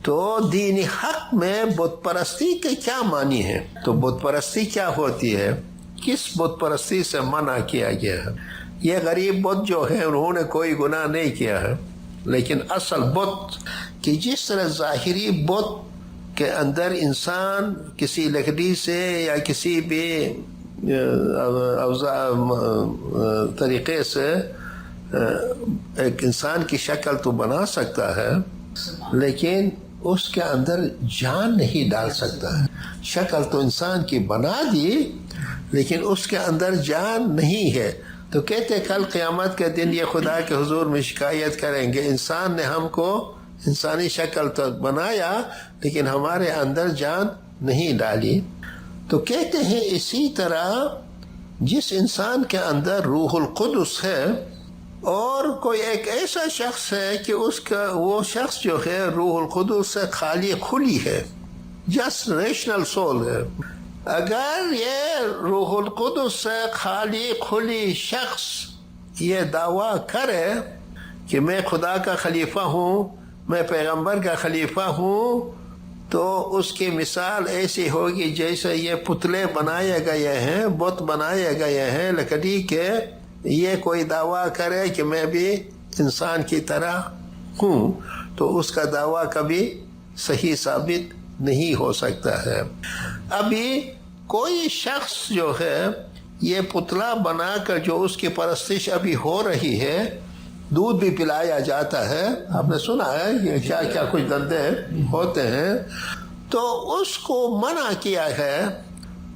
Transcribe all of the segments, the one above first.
تو دین حق میں بت پرستی کے کیا معنی ہے؟ تو بت پرستی کیا ہوتی ہے؟ کس بت پرستی سے منع کیا گیا ہے؟ یہ غریب بت جو ہے انہوں نے کوئی گناہ نہیں کیا ہے، لیکن اصل بت کہ جس طرح ظاہری بت کے اندر انسان کسی لکڑی سے یا کسی بھی طریقے سے ایک انسان کی شکل تو بنا سکتا ہے، لیکن اس کے اندر جان نہیں ڈال سکتا ہے۔ شکل تو انسان کی بنا دی لیکن اس کے اندر جان نہیں ہے، تو کہتے کل قیامت کے دن یہ خدا کے حضور میں شکایت کریں گے، انسان نے ہم کو انسانی شکل تو بنایا لیکن ہمارے اندر جان نہیں ڈالی۔ تو کہتے ہیں اسی طرح جس انسان کے اندر روح القدس ہے اور کوئی ایک ایسا شخص ہے کہ وہ شخص جو ہے روح القدس سے خالی کھلی ہے، جسٹ ریشنل سول ہے، اگر یہ روح القدس سے خالی کھلی شخص یہ دعویٰ کرے کہ میں خدا کا خلیفہ ہوں، میں پیغمبر کا خلیفہ ہوں، تو اس کی مثال ایسی ہوگی جیسے یہ پتلے بنائے گئے ہیں، بت بنائے گئے ہیں لکڑی کے، یہ کوئی دعویٰ کرے کہ میں بھی انسان کی طرح ہوں تو اس کا دعویٰ کبھی صحیح ثابت نہیں ہو سکتا ہے۔ ابھی کوئی شخص جو ہے یہ پتلا بنا کر جو اس کی پرستش ابھی ہو رہی ہے، دودھ بھی پلایا جاتا ہے، آپ نے سنا ہے کہ کیا کیا کچھ دندے ہوتے ہیں، تو اس کو منع کیا ہے۔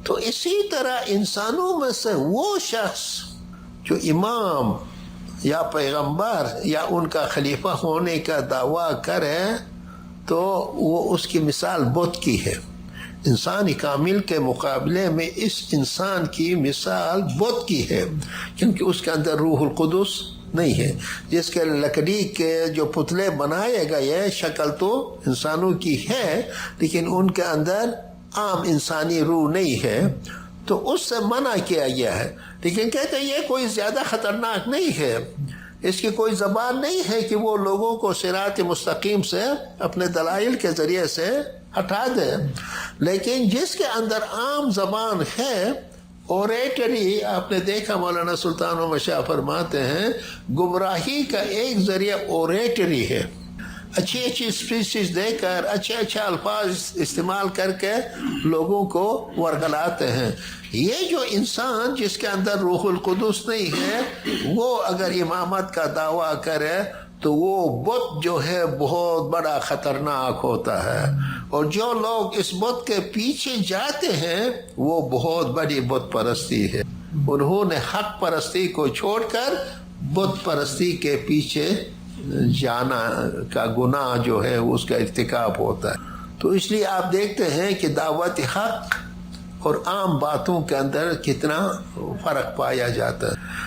تو اسی طرح انسانوں میں سے وہ شخص جو امام یا پیغمبر یا ان کا خلیفہ ہونے کا دعویٰ کرے تو وہ اس کی مثال بت کی ہے۔ انسان کامل کے مقابلے میں اس انسان کی مثال بت کی ہے، کیونکہ اس کے اندر روح القدس نہیں ہے۔ جس کے لکڑی کے جو پتلے بنائے گئے شکل تو انسانوں کی ہے لیکن ان کے اندر عام انسانی روح نہیں ہے، تو اس سے منع کیا گیا ہے۔ لیکن کہتے ہیں یہ کوئی زیادہ خطرناک نہیں ہے، اس کی کوئی زبان نہیں ہے کہ وہ لوگوں کو صراط مستقیم سے اپنے دلائل کے ذریعے سے ہٹا دے، لیکن جس کے اندر عام زبان ہے، اوریٹری، آپ نے دیکھا مولانا سلطان احمد شاہ فرماتے ہیں گمراہی کا ایک ذریعہ اوریٹری ہے، اچھی اچھی اسپیچز دے کر اچھے اچھے الفاظ استعمال کر کے لوگوں کو ورگلاتے ہیں۔ یہ جو انسان جس کے اندر روح القدس نہیں ہے وہ اگر امامت کا دعویٰ کرے تو وہ بت جو ہے بہت بڑا خطرناک ہوتا ہے، اور جو لوگ اس بت کے پیچھے جاتے ہیں وہ بہت بڑی بت پرستی ہے۔ انہوں نے حق پرستی کو چھوڑ کر بت پرستی کے پیچھے جانا کا گناہ جو ہے اس کا ارتکاب ہوتا ہے۔ تو اس لیے آپ دیکھتے ہیں کہ دعوت حق اور عام باتوں کے اندر کتنا فرق پایا جاتا ہے۔